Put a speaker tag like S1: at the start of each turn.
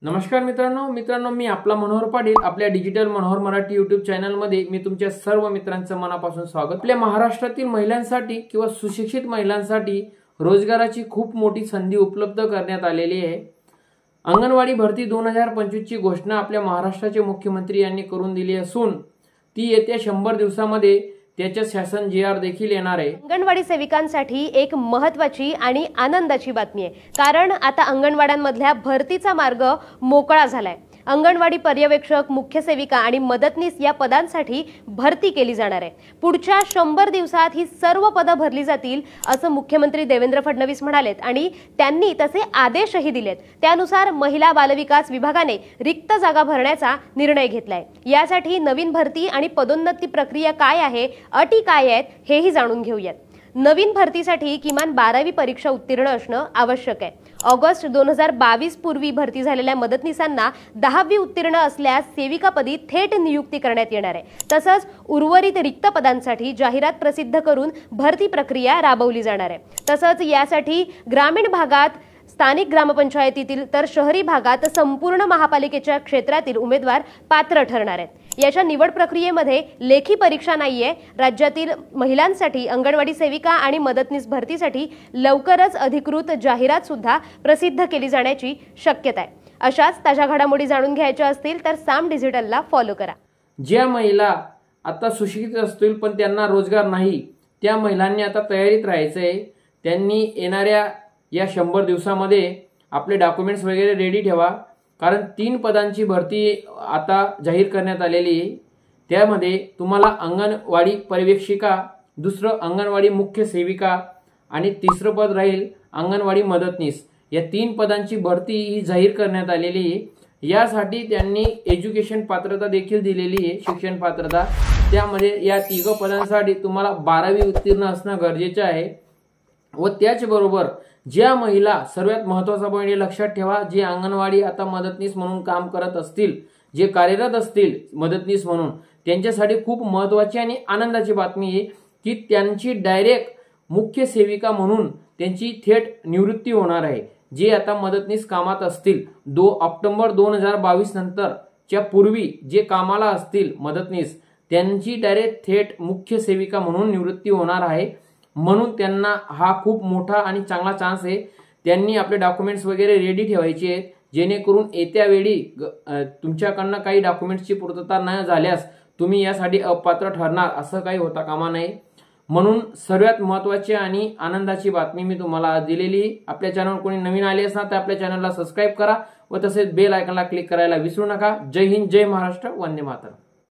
S1: नमस्कार मित्रांनो मी आपला मनोहर पाटील आपल्या digital Manohar Marathi YouTube channel मध्ये मी तुमच्या सर्व मित्रांचं मनापासून स्वागत। आपल्या महाराष्ट्रातील महिलांसाठी किंवा सुशिक्षित महिलांसाठी रोजगाराची खूप मोठी संधी उपलब्ध करण्यात आलेली आहे। अंगणवाडी भरती 2025 ची घोषणा आपल्या महाराष्ट्राचे मुख्यमंत्री यांनी करून दिली असून ती येत्या 100 दिवसांमध्ये त्याचे शासन GR देखील येणार आहे।
S2: अंगणवाडी सेविकांसाठी एक महत्त्वाची आणि आनंदाची बातमी आहे, कारण आता अंगणवाड्यांमधल्या भरतीचा मार्ग मोकळा झालाय। अंगणवाडी पर्यवेक्षक, मुख्य सेविका आणि मदतनीस या पदांसाठी भरती केली जाणार आहे। पुढच्या 100 दिवसात ही सर्व पदं भरली जातील असं मुख्यमंत्री देवेंद्र फडणवीस म्हणालेत आणि त्यांनी तसे आदेशही दिलेत। त्यानुसार महिला बालविकास विभागाने रिक्त जागा भरण्याचा निर्णय घेतलाय। यासाठी नवीन भरती आणि पदोन्नती प्रक्रिया काय आहे, अटी काय आहेत हेही जाणून घेऊयात। नवीन भरतीसाठी किमान 12वी परीक्षा उत्तीर्ण असणं आवश्यक आहे। ऑगस्ट 2022 पूर्वी भरती झालेल्या मदतनीसांना 10वी उत्तीर्ण असल्यास सेविकापदी थेट नियुक्ती करण्यात येणार आहे। तसंच उर्वरित रिक्त पदांसाठी जाहिरात प्रसिद्ध करून भरती प्रक्रिया राबवली जाणार आहे। तसंच यासाठी ग्रामीण भागात, स्थानिक ग्रामपंचायतीतील तर शहरी भागात संपूर्ण महापालिकेच्या क्षेत्रातील उमेदवार पात्र ठरणार आहेत। याच्या निवड प्रक्रियेमध्ये लेखी परीक्षा नाहीये। राज्यातील महिलांसाठी अंगणवाडी सेविका आणि मदतनीस भरतीसाठी लवकरच अधिकृत जाहिरात सुद्धा प्रसिद्ध केली जाण्याची शक्यता आहे। अशाच ताज्या घडामोडी जाणून घ्यायच्या असतील तर साम डिजिटलला फॉलो करा।
S1: ज्या महिला आता सुशिक्षित असतील पण त्यांना रोजगार नाही, त्या महिलांनी आता तयारीत राहायचंय। त्यांनी येणाऱ्या या 100 दिवसांमध्ये आपले डॉक्युमेंट्स वगैरे रेडी ठेवा, कारण 3 पदांची भरती आता जाहीर करण्यात आलेली आहे। त्यामध्ये तुम्हाला अंगणवाडी पर्यवेक्षिका, दुसरं अंगणवाडी मुख्य सेविका आणि तिसरं पद राहील अंगणवाडी मदतनीस। या 3 पदांची भरती ही जाहीर करण्यात आलेली आहे। यासाठी त्यांनी एज्युकेशन पात्रता देखील दिलेली आहे, शिक्षण पात्रता। त्यामध्ये या 3 पदांसाठी तुम्हाला 12वी उत्तीर्ण असणं गरजेचं आहे। व त्याचबरोबर ज्या महिला, सर्वात महत्त्वाचा पॉईंट हे लक्षात ठेवा, जे अंगणवाडी आता मदतनीस म्हणून काम करत असतील, जे कार्यरत असतील मदतनीस म्हणून, त्यांच्यासाठी खूप महत्त्वाची आणि आनंदाची बातमी आहे की त्यांची डायरेक्ट मुख्य सेविका म्हणून त्यांची थेट निवृत्ती होणार आहे। जे आता मदतनीस कामात असतील, ऑक्टोबर 2022 नंतरच्या पूर्वी जे कामाला असतील मदतनीस, त्यांची डायरेक्ट थेट मुख्य सेविका म्हणून निवृत्ती होणार आहे। म्हणून त्यांना हा खूप मोठा आणि चांगला चान्स आहे। त्यांनी आपले डॉक्युमेंट्स वगैरे रेडी ठेवायचे आहेत, जेणेकरून येत्या वेळी तुमच्याकडनं काही डॉक्युमेंट्सची पूर्तता न झाल्यास तुम्ही यासाठी अपात्र ठरणार असं काही होता कामा नये। म्हणून सर्वात महत्त्वाची आणि आनंदाची बातमी मी तुम्हाला दिलेली। आपल्या चॅनलवर कोणी नवीन आले असणार तर आपल्या चॅनलला सबस्क्राईब करा व तसेच बेल आयकॉनला क्लिक करायला विसरू नका। जय हिंद, जय महाराष्ट्र, वंदे मातरम।